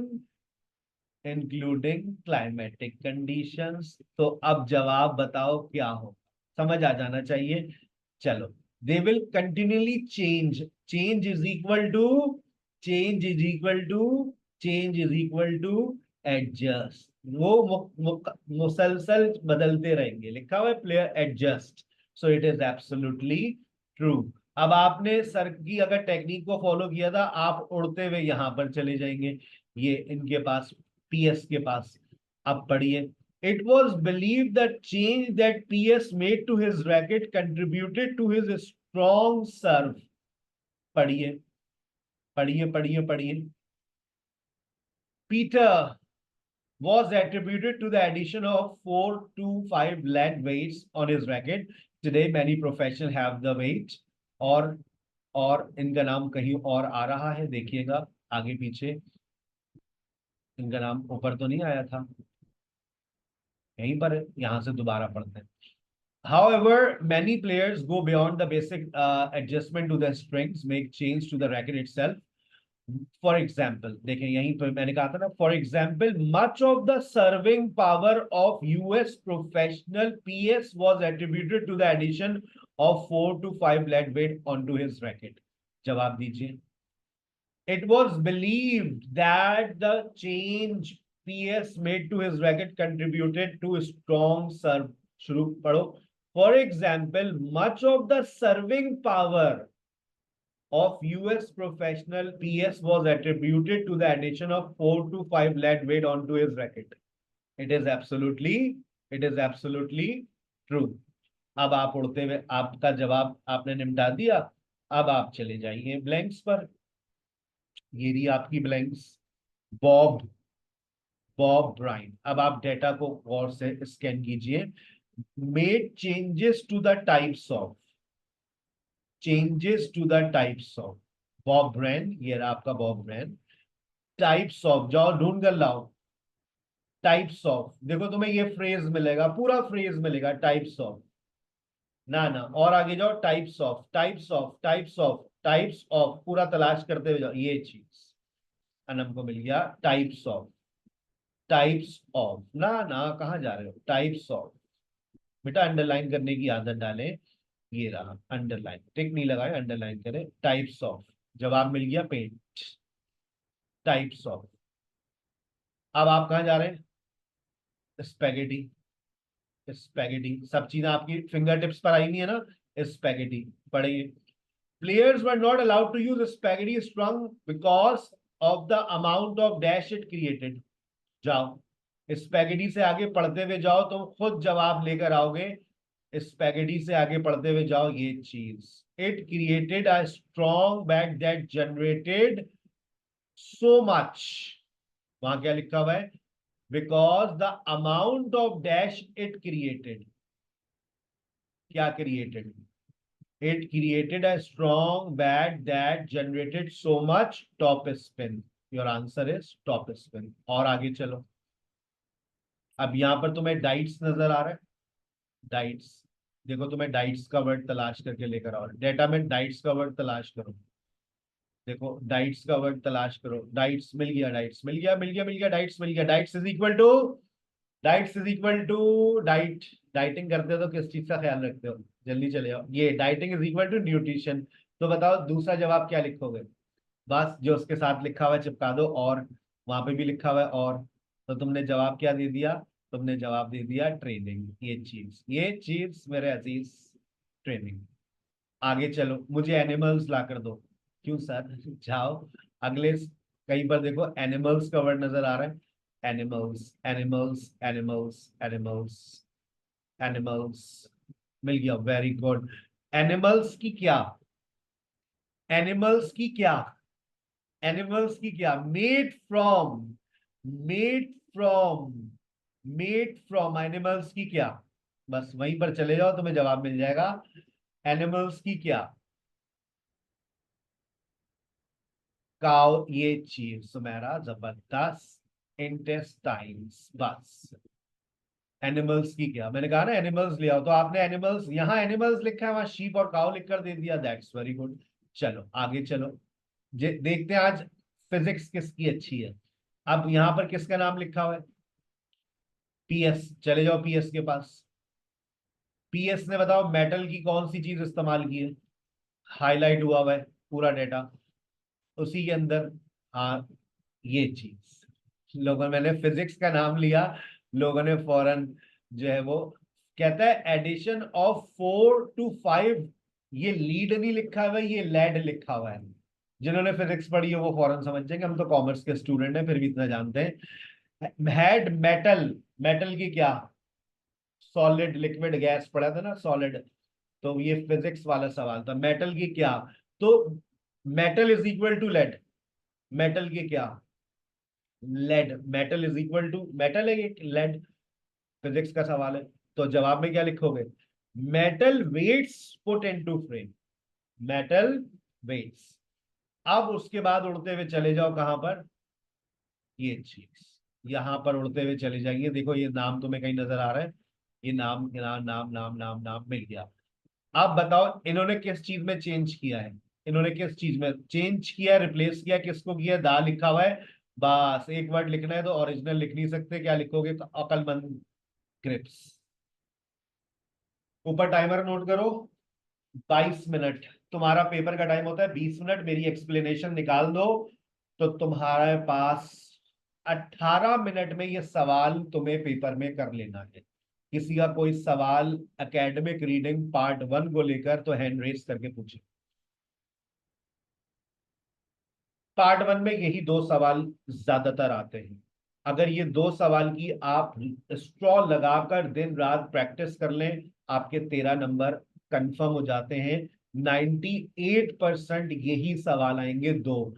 climatic conditions। तो अब जवाब बताओ क्या हो, समझ आ जाना चाहिए। चलो, they will continually change, change is equal to, change is equal to, change is equal to adjust. वो मुसलसल बदलते रहेंगे, लिखा हुआ है player adjust. So it is absolutely true. अब आपने सर की अगर टेक्निक को फॉलो किया था, आप उड़ते हुए यहां पर चले जाएंगे, ये इनके पास, पीएस के पास। अब पढ़िए। It was believed that change that PS made to his racket contributed to his strong serve। पढ़िए पढ़िए पढ़िए पढ़िए। Peter was attributed to the addition of 4 to 5 land weights on his racket। Today many professionals have the weight, और इनका नाम कहीं और आ रहा है, देखिएगा आगे पीछे। इनका नाम ऊपर तो नहीं आया था, यहीं पर है, यहाँ से दोबारा पढ़ते हैं। However, many players go beyond the basic adjustment to the strings, make change to the racket itself. For example, देखें यहीं पर मैंने कहा था ना, for example, much of the serving power of US professional PS was attributed to the addition of 4 to 5 lead weight onto his racket. जवाब दीजिए। It was believed that the change PS made to his racket contributed to strong serve. शुरू पढ़ो। For example, much of the serving power of US professional PS was attributed to the addition of 4 to 5 lead weight onto his racket. It is absolutely true. अब आप उड़ते हुए आपका जवाब आपने निपटा दिया। अब आप चले जाइए ब्लैंक्स पर। ये रही आपकी ब्लैंक्स। Bob Bob Bryan. अब आप डेटा को गौर से स्कैन कीजिए। Made changes to the types of, changes to the types of Bob Brine. ये रहा आपका बॉब ब्राइन। टाइप्स ऑफ, जाओ ढूंढ कर लाओ। टाइप्स ऑफ, देखो तुम्हें ये फ्रेज मिलेगा, पूरा फ्रेज मिलेगा टाइप्स ऑफ। ना ना, और आगे जाओ। Types of, types of, types of, types of, पूरा तलाश करते हुए जाओ। ये चीज अनम को मिल गया। Types of, types of. ना ना, कहाँ जा रहे हो? Types of. बेटा अंडरलाइन करने की आदत डालें। ये रहा अंडरलाइन, टिक नहीं लगाए, अंडरलाइन करें। टाइप्स ऑफ, जवाब मिल गया पेंट। Types of. अब आप कहाँ जा रहे हैं? स्पेगेटी। स्पेगेटी, सब चीजें आपकी फिंगर टिप्स पर आई हुई है ना। स्पेगेटी पढ़िए। Players were not allowed to use spaghetti strung because of the amount of dash it created. जाओ स्पेगेटी से आगे पढ़ते हुए जाओ, तुम खुद जवाब लेकर आओगे। स्पेगेटी से आगे पढ़ते हुए जाओ। ये चीज, it created a strong bat that generated so much. वहां क्या लिखा हुआ है? Because the amount of dash it created. क्या created? It created a strong bat that generated so much top spin. Your answer is top spin. और आगे चलो। अब यहां पर तुम्हें डाइट्स नजर आ रहा है। डाइट्स, देखो तुम्हें डाइट्स का वर्ड तलाश करके लेकर आओ। डेटा में डाइट्स का वर्ड तलाश करो। देखो डाइट्स का वर्ड तलाश करो। डाइट्स मिल गया, डाइट्स मिल गया, मिल गया, मिल गया, डाइट्स मिल गया। Diets is equal to, diets is equal to diet. Dieting करते हो तो किस चीज का ख्याल रखते हो? जल्दी चले जाओ। ये dieting is equal to nutrition. तो बताओ दूसरा जवाब क्या लिखोगे? बस जो उसके साथ लिखा हुआ है चिपका दो। और वहां पे भी लिखा हुआ है और। तो तुमने जवाब क्या दे दिया? तुमने जवाब दे दिया ट्रेनिंग। ये चीज मेरे अजीज, ट्रेनिंग। आगे चलो, मुझे एनिमल्स ला कर दो। क्यों सर? जाओ अगले। कहीं पर देखो एनिमल्स का वर्ड नजर आ रहा है। Animals, animals, animals, animals, animals. मिल गया, वेरी गुड। एनिमल्स की क्या? एनिमल्स की क्या? एनिमल्स की क्या? Made from, made from, made from animals की क्या? बस वहीं पर चले जाओ, तुम्हें जवाब मिल जाएगा। एनिमल्स की क्या? काउ। ये चीज सुमेरा, जबरदस्त। इंटेस्टाइन्स। बस एनिमल्स की क्या, मैंने कहा ना एनिमल्स ले आओ। तो आपने एनिमल्स, यहाँ एनिमल्स लिखा है, वहां शीप और काउ लिखकर दे दिया। That's very good. चलो आगे चलो। देखते हैं आज फिजिक्स किसकी अच्छी है। अब यहां पर किसका नाम लिखा हुआ है? पीएस। चले जाओ पीएस के पास। पीएस ने बताओ मेटल की कौन सी चीज इस्तेमाल की है? हाईलाइट हुआ हुआ है पूरा डेटा उसी के अंदर। हाँ, ये चीज। लोगों, मैंने फिजिक्स का नाम लिया, लोगों ने फौरन जो है वो कहता है एडिशन ऑफ 4 to 5। ये लीड नहीं लिखा हुआ है, ये लेड लिखा हुआ है। जिन्होंने फिजिक्स पढ़ी है वो फौरन समझ जाएंगे, हम तो कॉमर्स के स्टूडेंट हैं फिर भी इतना जानते हैं। हेड मेटल, मेटल की क्या? सॉलिड, लिक्विड, गैस पढ़ा था ना, सॉलिड। तो ये फिजिक्स वाला सवाल था। मेटल की क्या? तो metal is equal to lead. Metal की क्या? Lead. Metal is equal to, metal है ये लेड। फिजिक्स का सवाल है। तो जवाब में क्या लिखोगे? Metal weights put into frame. Metal weights. अब उसके बाद उड़ते हुए चले जाओ कहां पर? ये चीज यहाँ पर उड़ते हुए चले जाएंगे। देखो ये नाम तुम्हें कहीं नजर आ रहा है, ये नाम नाम नाम नाम नाम नाम मिल गया। आप बताओ इन्होंने किस चीज में चेंज किया है, इन्होंने किस चीज में चेंज किया, रिप्लेस किया, किसको किया? दा लिखा हुआ है, बस एक वर्ड लिखना है तो ओरिजिनल लिख नहीं सकते, क्या लिखोगे? तो अकलमंद ग्रिप्स। ऊपर टाइमर नोट करो, 22 मिनट। तुम्हारा पेपर का टाइम होता है 20 मिनट, मेरी एक्सप्लेनेशन निकाल दो तो तुम्हारे पास 18 मिनट में ये सवाल तुम्हें पेपर में कर लेना है। किसी का कोई सवाल एकेडमिक रीडिंग पार्ट 1 को लेकर तो हैंड रेस करके पूछे। पार्ट 1 में यही दो सवाल ज्यादातर आते हैं। अगर ये दो सवाल की आप स्ट्रॉ लगाकर दिन रात प्रैक्टिस कर लें, आपके 13 नंबर कंफर्म हो जाते हैं। 98% यही सवाल आएंगे, दो,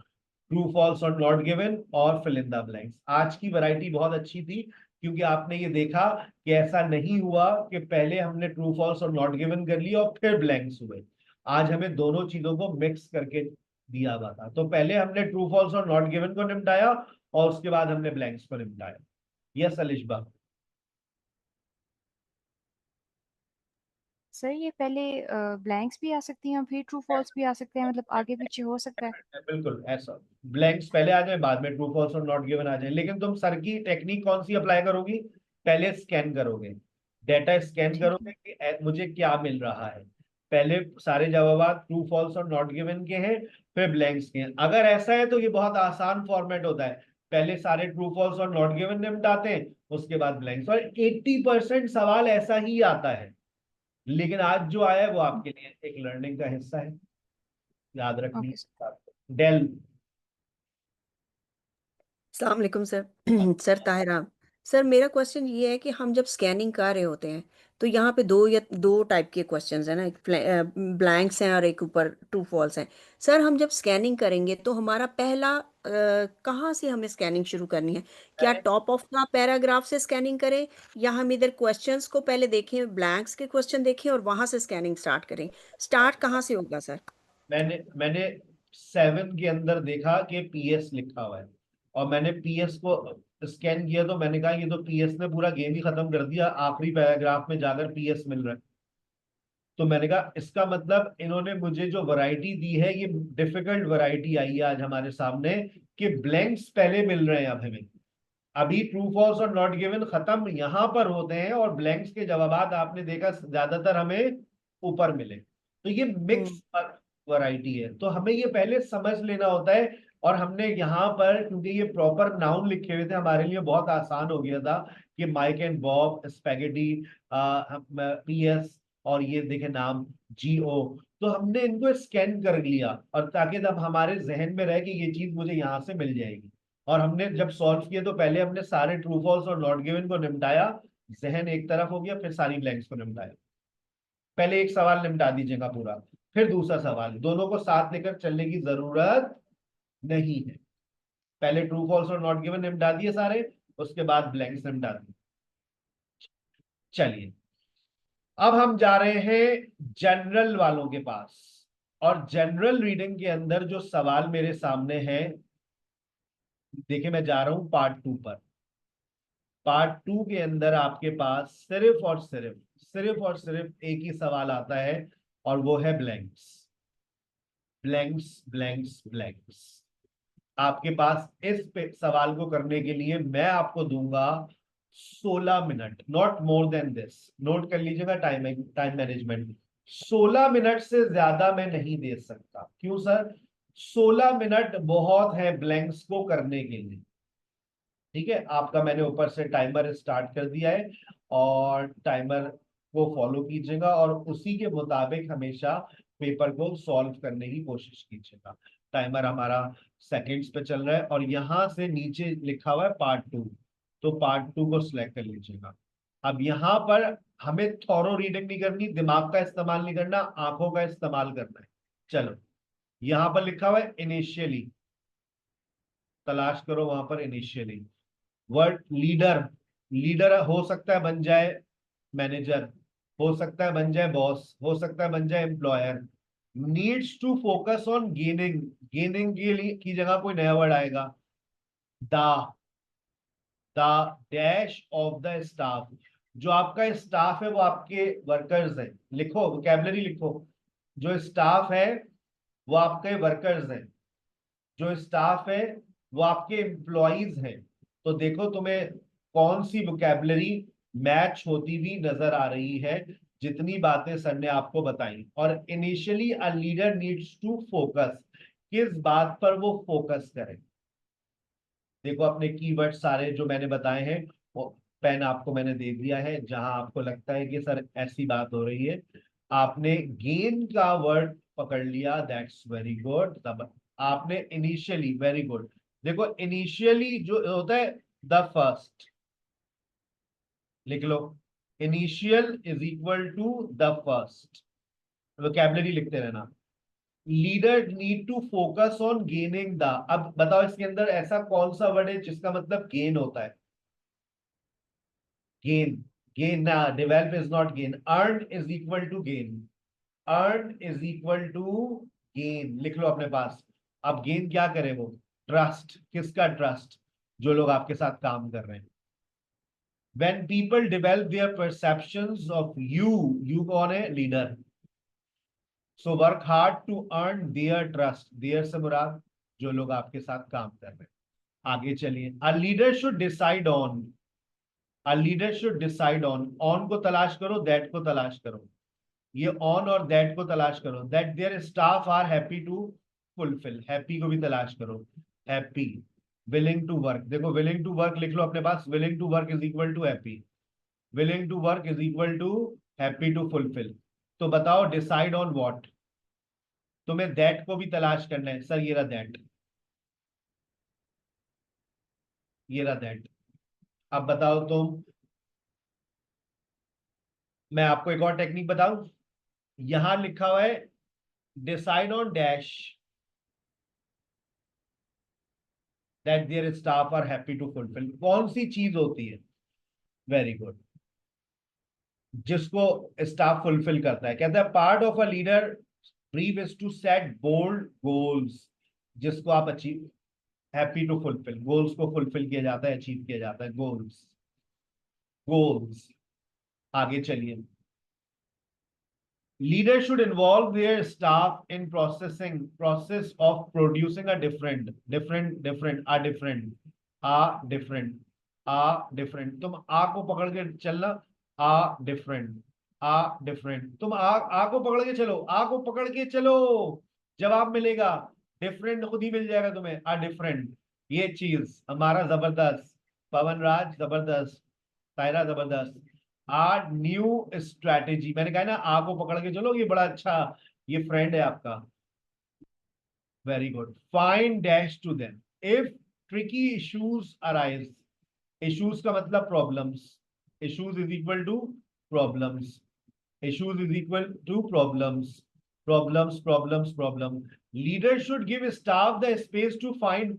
ट्रू फॉल्स और नॉट गिवन और फिल इन द ब्लैंक्स। आज की वैरायटी बहुत अच्छी थी क्योंकि आपने ये देखा कि ऐसा नहीं हुआ कि पहले हमने ट्रू फॉल्स और नॉट गिवन कर लिया और फिर ब्लैंक्स हुए। आज हमें दोनों चीजों को मिक्स करके दिया हुआ था। तो पहले हमने ट्रू फॉल्स और नॉट गिवन को निपटाया और उसके बाद हमने ब्लैंक्स को निपटाया। यस अलिशबा। सर ये पहले ब्लैंक्स भी आ सकती हैं फिर ट्रू फॉल्स भी आ सकते हैं, मतलब आगे पीछे हो सकता है? बिल्कुल ऐसा, ब्लैंक्स पहले आ जाए बाद में ट्रू फॉल्स और नॉट गिवन आ जाए। लेकिन तुम सर की टेक्निक कौन सी अप्लाई करोगी? पहले स्कैन करोगे, डेटा स्कैन ठीक करोगे है। कि मुझे क्या मिल रहा है। पहले सारे जवाब ट्रू फॉल्स और नॉट गिवन के हैं, फिर ब्लैंक्स के हैं। अगर ऐसा है तो ये बहुत आसान फॉर्मेट होता है, पहले सारे ट्रू फॉल्स और नॉट गिवन निपटाते हैं, उसके बाद ब्लैंक्स। और 80% सवाल ऐसा ही आता है। लेकिन आज जो आया है वो आपके लिए एक लर्निंग का हिस्सा है, याद रखनी ओके सर। है। डेल। अस्सलाम वालेकुम सर। सर ताहिरा, सर मेरा क्वेश्चन ये है कि हम जब स्कैनिंग कर रहे होते हैं तो यहाँ पे दो टाइप के क्वेश्चंस हैं ना, एक ब्लैंक्स हैं और एक ऊपर ट्रू फॉल्स हैं। सर हम जब स्कैनिंग करेंगे तो हमारा पहला कहाँ से हमें स्कैनिंग शुरू करनी है? क्या टॉप ऑफ द पैराग्राफ से स्कैनिंग करें या हम इधर क्वेश्चंस को पहले देखें, ब्लैंक्स के क्वेश्चन देखें और वहां से स्कैनिंग स्टार्ट करें? स्टार्ट कहाँ से होगा सर? मैंने 7 के अंदर देखा कि पीएस लिखा हुआ है और मैंने पीएस को स्कैन किया तो मैंने कहा ये तो पीएस ने पूरा गेम ही खत्म कर दिया, आखिरी पैराग्राफ में जाकर पीएस मिल रहा है। तो मैंने कहा इसका मतलब इन्होंने मुझे जो वैरायटी दी है ये डिफिकल्ट वैरायटी आई है आज हमारे सामने, कि ब्लैंक्स पहले मिल रहे हैं अब हमें। अभी ट्रू फॉल्स और नॉट गिवन खत्म यहां पर होते हैं और ब्लैंक्स के जवाब आपने देखा ज्यादातर हमें ऊपर मिले। तो ये मिक्स वैरायटी है, तो हमें ये पहले समझ लेना होता है। और हमने यहाँ पर क्योंकि ये प्रॉपर नाउन लिखे हुए थे हमारे लिए बहुत आसान हो गया था कि Mike and Bob, spaghetti, PS और ये देखे नाम जीओ। तो हमने इनको स्कैन कर लिया और ताकि तब हमारे जहन में रहे कि ये चीज मुझे यहाँ से मिल जाएगी। और हमने जब सॉल्व किया तो पहले हमने सारे ट्रू फॉल्स और नॉट गिवन को निपटाया, जहन एक तरफ हो गया, फिर सारी ब्लैंक्स को निपटाया। पहले एक सवाल निपटा दीजिएगा पूरा, फिर दूसरा सवाल, दोनों को साथ लेकर चलने की जरूरत नहीं है। पहले ट्रू फॉल्स और नॉट गिवन निपटा दिए सारे, उसके बाद ब्लैंक्स निपटा दिए। चलिए अब हम जा रहे हैं जनरल वालों के पास। और जनरल रीडिंग के अंदर जो सवाल मेरे सामने है, देखिए मैं जा रहा हूं पार्ट 2 पर। पार्ट 2 के अंदर आपके पास सिर्फ एक ही सवाल आता है और वो है ब्लैंक्स ब्लैंक्स ब्लैंक्स ब्लैंक्स। आपके पास इस सवाल को करने के लिए मैं आपको दूंगा 16 minute, not more than this. Note कर लीजिएगा टाइम मैनेजमेंट। 16 मिनट से ज्यादा मैं नहीं दे सकता। क्यों सर? 16 मिनट बहुत है ब्लैंक्स को करने के लिए। ठीक है, आपका मैंने ऊपर से टाइमर स्टार्ट कर दिया है और टाइमर को फॉलो कीजिएगा और उसी के मुताबिक हमेशा पेपर को सॉल्व करने की कोशिश कीजिएगा। टाइमर हमारा सेकंड्स पे चल रहा है और यहां से नीचे लिखा हुआ है पार्ट 2, तो पार्ट 2 को सिलेक्ट कर लीजिएगा। अब यहाँ पर हमें थॉरो रीडिंग नहीं करनी, दिमाग का इस्तेमाल नहीं करना, आंखों का इस्तेमाल करना है। चलो यहाँ पर लिखा हुआ है इनिशियली, तलाश करो वहां पर इनिशियली। वर्ड लीडर, लीडर हो सकता है बन जाए मैनेजर, हो सकता है बन जाए बॉस, हो सकता है बन जाए employer. Needs to focus on gaining, gaining के लिए की जगह कोई नया वर्ड आएगा, दा। The dash of the staff, जो आपका स्टाफ है वो आपके वर्कर्स हैं, लिखो वोकैबुलरी लिखो, जो स्टाफ है वो आपके वर्कर्स हैं, जो स्टाफ है वो आपके एम्प्लॉइज हैं। तो देखो तुम्हें कौन सी वोकैबुलरी मैच होती हुई नजर आ रही है, जितनी बातें सर ने आपको बताई। और initially a leader needs to focus, किस बात पर वो फोकस करें। देखो अपने कीवर्ड सारे जो मैंने बताए हैं वो पेन आपको मैंने दे दिया है, जहां आपको लगता है कि सर ऐसी बात हो रही है, आपने गेन का वर्ड पकड़ लिया, दैट्स वेरी गुड। तब आपने इनिशियली, वेरी गुड। देखो इनिशियली जो होता है द फर्स्ट, लिख लो, initial is equal to the first, vocabulary लिखते रहना। Leader need to focus on gaining the, अब बताओ इसके अंदर ऐसा कौन सा वर्ड है जिसका मतलब गेन होता है। गेन, गेन ना, develop is not gain, earn is equal to gain, earn is equal to gain, लिख लो अपने पास। अब गेन क्या करे वो, ट्रस्ट, किसका ट्रस्ट, जो लोग आपके साथ काम कर रहे हैं। when people develop their perceptions of you, you कौन है, leader, so work hard to earn their trust, their से मुराद जो लोग आपके साथ काम कर रहे हैं। आगे चलिए, a leader should decide on, a leader should decide on को तलाश करो, that को तलाश करो, ये on और that को तलाश करो, that their staff are happy to fulfill, happy को भी तलाश करो, happy, willing to work, देखो willing to work लिख लो अपने पास, willing to work is equal to happy, willing to work is equal to happy to fulfill। तो बताओ decide on what, तुम्हें that को भी तलाश करना है, सर ये रहा that, ये रहा that। अब बताओ तुम, मैं आपको एक और टेक्निक बताऊं, यहां लिखा हुआ है decide on dash that their staff are happy to fulfil, कौन सी चीज होती है, वेरी गुड, जिसको स्टाफ फुलफिल करता है। कहता है part of a leader brief is to set bold goals, जिसको आप achieve, happy to fulfil, goals को फुलफिल किया जाता है, अचीव किया जाता है, गोल्स, गोल्स। आगे चलिए, leaders should involve their staff in process of producing a different तुम आ को पकड़ के चलना, डिफरेंट तुम आ को पकड़ के चलो, आ को पकड़ के चलो, जवाब मिलेगा, डिफरेंट खुद ही मिल जाएगा तुम्हें, आ डिफरेंट। ये चीज हमारा जबरदस्त, पवन राज जबरदस्त, तायरा जबरदस्त। आ न्यू स्ट्रैटेजी, मैंने कहा ना आ को पकड़ के चलो, ये बड़ा अच्छा, ये फ्रेंड है आपका, very good. Find dash to them if tricky issues arise, issues का मतलब problems, issues is equal to problems, issues is equal to problems, problem. Leader should give staff the space to find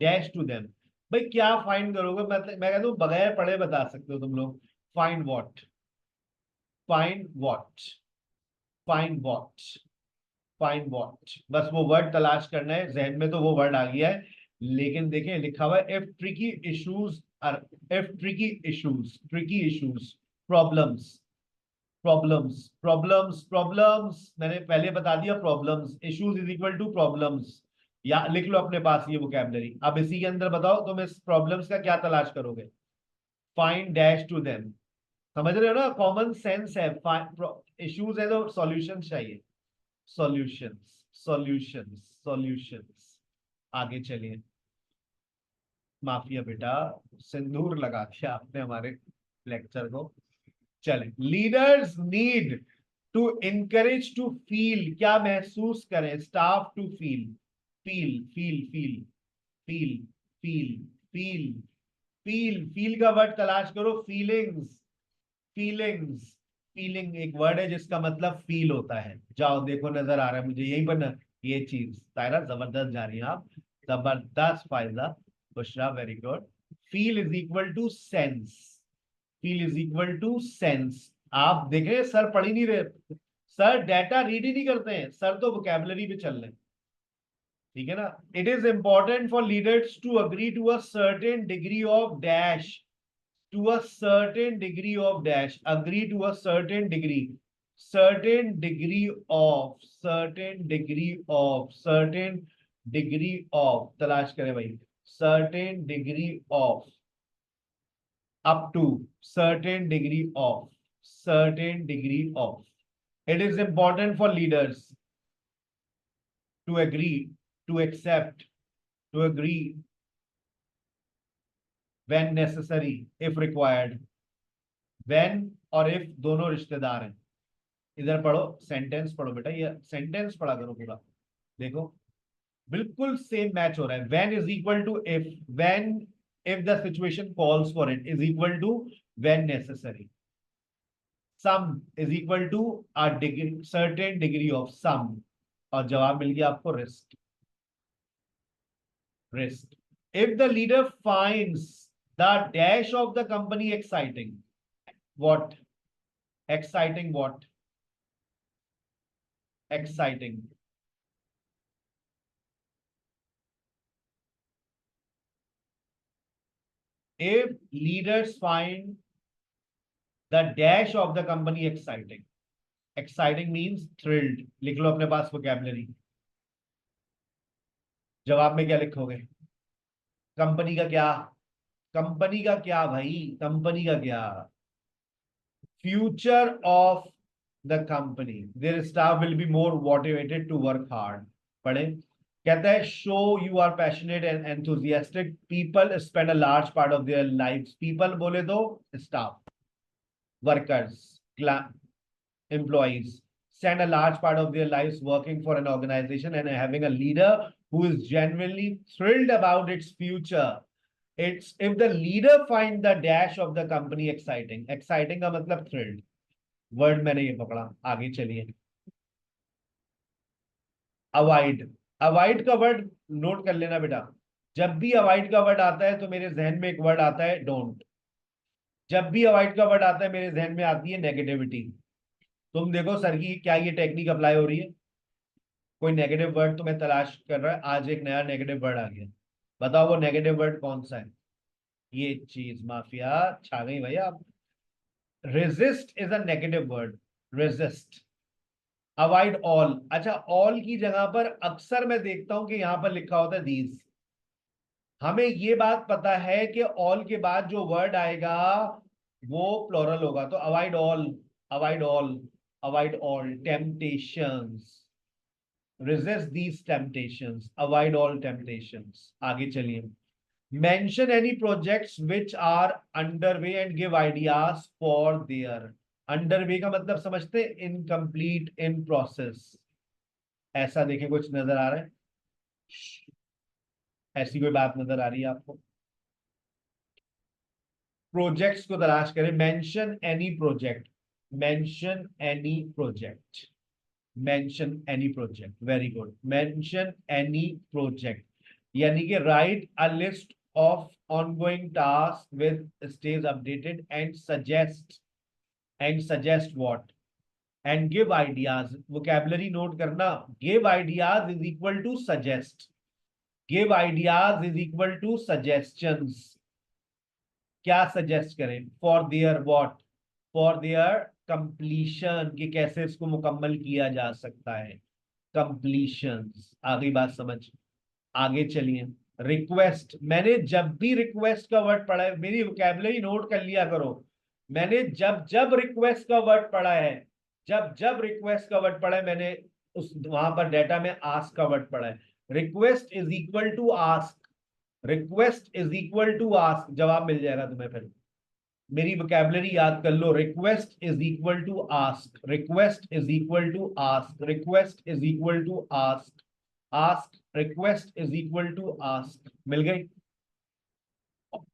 dash to them. भाई क्या find करोगे, मैं कहता हूँ बगैर पढ़े बता सकते हो तुम लोग, find what, find what, find what, find what, बस वो वर्ड तलाश करना है, जहन में तो वो वर्ड आ गया है, लेकिन देखें लिखा हुआ है if tricky issues, problems, मैंने पहले बता दिया problems, issues is equal to problems, या लिख लो अपने पास ये वोकैबुलरी। अब इसी के अंदर बताओ तुम इस प्रॉब्लम्स का क्या तलाश करोगे, फाइंड डैश टू देम, समझ रहे हो ना, कॉमन सेंस है, इश्यूज है तो सॉल्यूशन चाहिए, सॉल्यूशंस। आगे चलिए, माफिया बेटा, सिंदूर लगा दिया आपने हमारे लेक्चर को। चले, leaders need to encourage to feel, क्या महसूस करें, स्टाफ टू फील, फील का वर्ड तलाश करो, फीलिंग एक वर्ड है जिसका मतलब फील होता है, जाओ देखो नजर आ रहा है मुझे यहीं पर ना, ये चीज तायरा जबरदस्त जा रही है आप, जबरदस्त फायदा, Bushra very good. Feel is equal to sense, feel is equal to sense. आप देख रहे हैं सर पढ़ ही नहीं रहे, सर डाटा रीड ही नहीं करते हैं, सर तो वोकैबुलरी पे चल रहे हैं, ठीक है ना. It is important for leaders to agree to a certain degree of dash, to a certain degree of dash, agree to a certain degree, certain degree of, certain degree of, certain degree of, तलाश करें भाई, certain degree of, up to, certain degree of, certain degree of. It is important for leaders to agree, to accept, to agree when necessary, if required. when और if दोनों रिश्तेदार हैं. इधर पढ़ो, sentence पढ़ो बेटा, ये सेंटेंस पढ़ा करो पूरा. देखो बिल्कुल सेम मैच हो रहा है. when is equal to if, when if the situation calls for it is equal to when necessary. some is equal to a degree, certain degree of some, और जवाब मिल गया आपको risk. risk. If the leader finds the dash of the company exciting, what? Exciting what? Exciting. If leaders find the dash of the company exciting, exciting means thrilled. लिख लो अपने पास vocabulary. जवाब में क्या लिखोगे? कंपनी का क्या? कंपनी का क्या भाई? कंपनी का क्या? Future of the company. Their staff will be more motivated to work hard. पढ़े? कहता है show you are passionate and enthusiastic. People spend a large part of their lives. People बोले तो staff, workers, employees spend a large part of their lives working for an organization and having a leader who is genuinely thrilled about its future. It's if the leader finds the dash of the company exciting. Exciting का मतलब thrilled. Word मैंने ये पकड़ा. आगे चलिए. Avoid. Avoid का word note कर लेना बेटा. जब भी अवॉइड का वर्ड आता है तो मेरे जहन में एक वर्ड आता है डोंट. जब भी अवॉइड का वर्ड आता है मेरे जहन में आती है नेगेटिविटी. तुम देखो सर की क्या ये टेक्निक अप्लाई हो रही है? कोई नेगेटिव वर्ड तुम्हें तलाश कर रहा है. आज एक नया नेगेटिव वर्ड आ गया. बताओ वो नेगेटिव वर्ड कौन सा है? ये चीज माफिया छा गई भैया. Resist is a negative word. Resist. Avoid all. अच्छा, ऑल की जगह पर अक्सर मैं देखता हूं कि यहां पर लिखा होता है दीज. हमें ये बात पता है कि ऑल के बाद जो वर्ड आएगा वो प्लूरल होगा. तो avoid all, avoid all, avoid all temptations. resist these temptations, avoid all temptations. आगे चलिए. Mention any projects which are underway and give ideas for their. Underway का मतलब समझते? Incomplete, in process. ऐसा देखें कुछ नजर आ रहा है? ऐसी कोई बात नजर आ रही है आपको? प्रोजेक्ट्स को तलाश करें. Mention any project. Mention any project. mention any project. Very good. Mention any project. यानी कि write a list of ongoing tasks with stays updated and suggest what? And give ideas. Vocabulary note करना. Give ideas is equal to suggest. Give ideas is equal to suggestions. क्या suggest करें? For their what? For their completion, कि कैसे इसको मुकम्मल किया जा सकता है. कंप्लीशंस. आगे बात समझ. आगे चलिए. रिक्वेस्ट. मैंने जब भी रिक्वेस्ट का वर्ड पढ़ा है, मेरी वोकैबुलरी नोट कर लिया करो. मैंने जब जब रिक्वेस्ट का वर्ड पढ़ा है, जब जब रिक्वेस्ट का वर्ड पढ़ा है, मैंने उस वहां पर डेटा में आस्क का वर्ड पढ़ा है. Request is equal to ask. Request is equal to ask. जवाब मिल जाएगा तुम्हें. फिर मेरी वोकैबुलरी याद कर लो. Request is equal to ask. Request is equal to ask. Request is equal to ask. Ask. Request is equal to ask. मिल गई.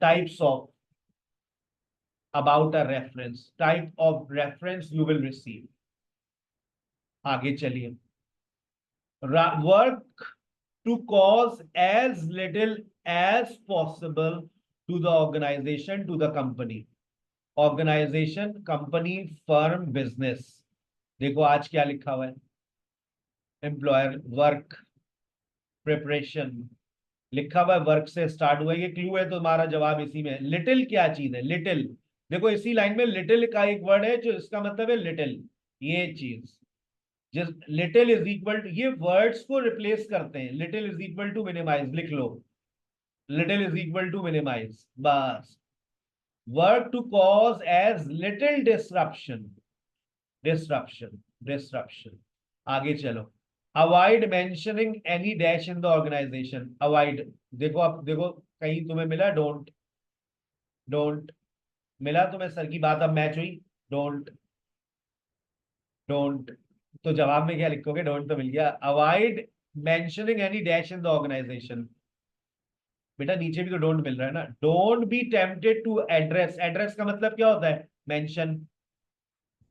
Types of about a reference. Type of reference you will receive. आगे चलिए. Work to cause as little as possible to the organisation, to the company. Organisation, company, firm, business. देखो आज क्या लिखा हुआ है. एम्प्लॉयर. वर्क. प्रिपरेशन लिखा हुआ वर्क से स्टार्ट हुआ, ये क्लू है, तुम्हारा जवाब इसी में। लिटिल क्या चीज है? लिटिल, देखो इसी लाइन में लिटिल का एक वर्ड है जो इसका मतलब है लिटिल, ये चीज। जिस लिटिल इज इक्वल टू, ये वर्ड्स को रिप्लेस करते हैं। Little is equal to minimize, लिख लो, little is equal to minimize, बस। Work to cause as little disruption, disruption, disruption. आगे चलो, avoid mentioning any dash in the organization. Avoid, देखो आप देखो कहीं तुम्हें मिला डोंट, डोंट मिला तुम्हें, सर की बात अब मैच हुई, डोंट, डोंट, तो जवाब में क्या लिखोगे? डोंट तो मिल गया। Avoid mentioning any dash in the organisation, बेटा नीचे भी तो डोंट मिल रहा है ना। Don't be tempted to address, address का मतलब क्या होता है? Mention.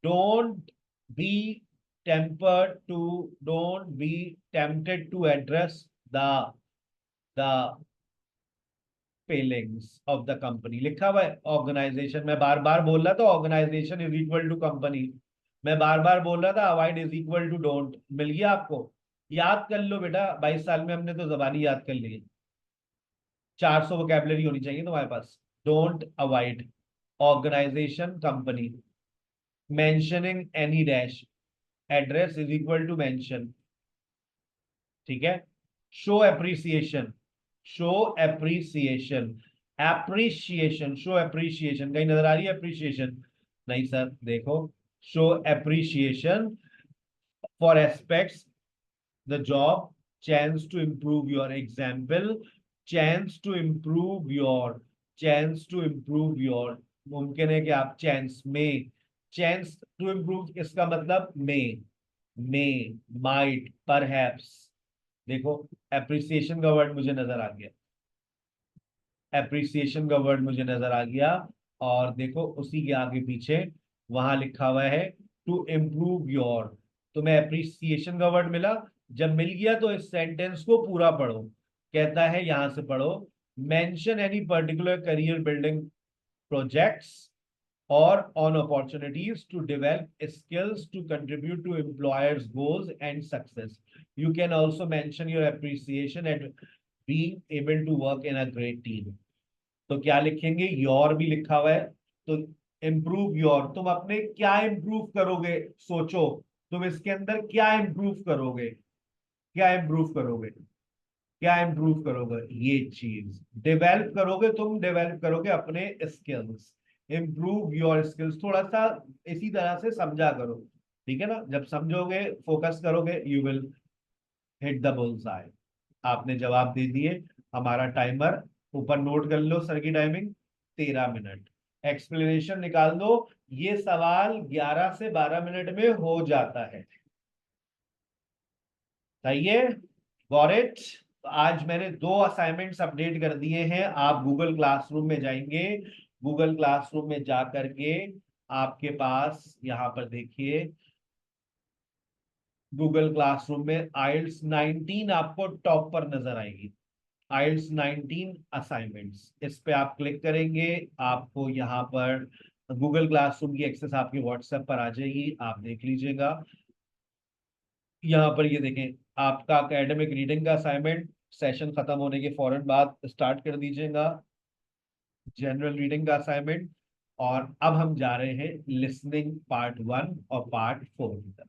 Don't be tempered to, don't be tempted to address the feelings of the company. लिखा हुआ है ऑर्गेनाइजेशन, मैं बार बार बोल रहा था organization is equal to company, मैं बार बार बोल रहा था avoid is equal to don't. मिल गया आपको? याद कर लो बेटा, 22 साल में हमने तो जबानी याद कर ली, 400 वोकैबुलरी होनी चाहिए तुम्हारे पास। Don't, avoid, organization, company, mentioning any dash, address is equal to mention, ठीक है। Show appreciation, show appreciation, appreciation, show appreciation, कहीं नजर आ रही है एप्रिसिएशन? नहीं सर, देखो, show appreciation for aspects the job, chance to improve your example, chance to improve your, chance to improve your, मुमकिन है कि आप chance में, chance to improve इसका मतलब may, might, perhaps। देखो एप्रिसिएशन का वर्ड मुझे नजर आ गया, एप्रिसिएशन का वर्ड मुझे नजर आ गया, और देखो उसी के आगे पीछे वहां लिखा हुआ है टू इम्प्रूव योर। तुम्हें एप्रिसिएशन का वर्ड मिला, जब मिल गया तो इस सेंटेंस को पूरा पढ़ो। कहता है यहां से पढ़ो, mention any particular career building projects or on opportunities to develop skills to contribute to employers' goals and success. You can also mention your appreciation at being able to work in a great team. तो क्या लिखेंगे? Your भी लिखा हुआ है, तो improve your, तुम अपने क्या इम्प्रूव करोगे? सोचो तुम इसके अंदर क्या इम्प्रूव करोगे, क्या इम्प्रूव करोगे, क्या इम्प्रूव करोगे? ये चीज डेवलप करोगे, तुम डेवलप करोगे अपने स्किल्स, इम्प्रूव योर स्किल्स। थोड़ा सा इसी तरह से समझा करो, ठीक है ना। जब समझोगे, फोकस करोगे, you will hit the bulls आई। आपने जवाब दे दिए। हमारा टाइमर ऊपर नोट कर लो, सर की टाइमिंग 13 मिनट। एक्सप्लेनेशन निकाल दो, ये सवाल 11 से 12 मिनट में हो जाता है। सही है, गॉट इट। तो आज मैंने 2 असाइनमेंट्स अपडेट कर दिए हैं। आप गूगल क्लासरूम में जाएंगे, गूगल क्लासरूम में जा करके आपके पास यहाँ पर देखिए, गूगल क्लासरूम में आइल्स 19 आपको टॉप पर नजर आएगी। आइल्स 19 असाइनमेंट्स, इस पे आप क्लिक करेंगे, आपको यहाँ पर गूगल क्लासरूम की एक्सेस आपके व्हाट्सएप पर आ जाएगी, आप देख लीजिएगा। यहाँ पर ये देखें, आपका एकेडमिक रीडिंग का असाइनमेंट सेशन खत्म होने के फौरन बाद स्टार्ट कर दीजिएगा, जनरल रीडिंग का असाइनमेंट। और अब हम जा रहे हैं लिसनिंग पार्ट 1 और पार्ट 4 की तरफ।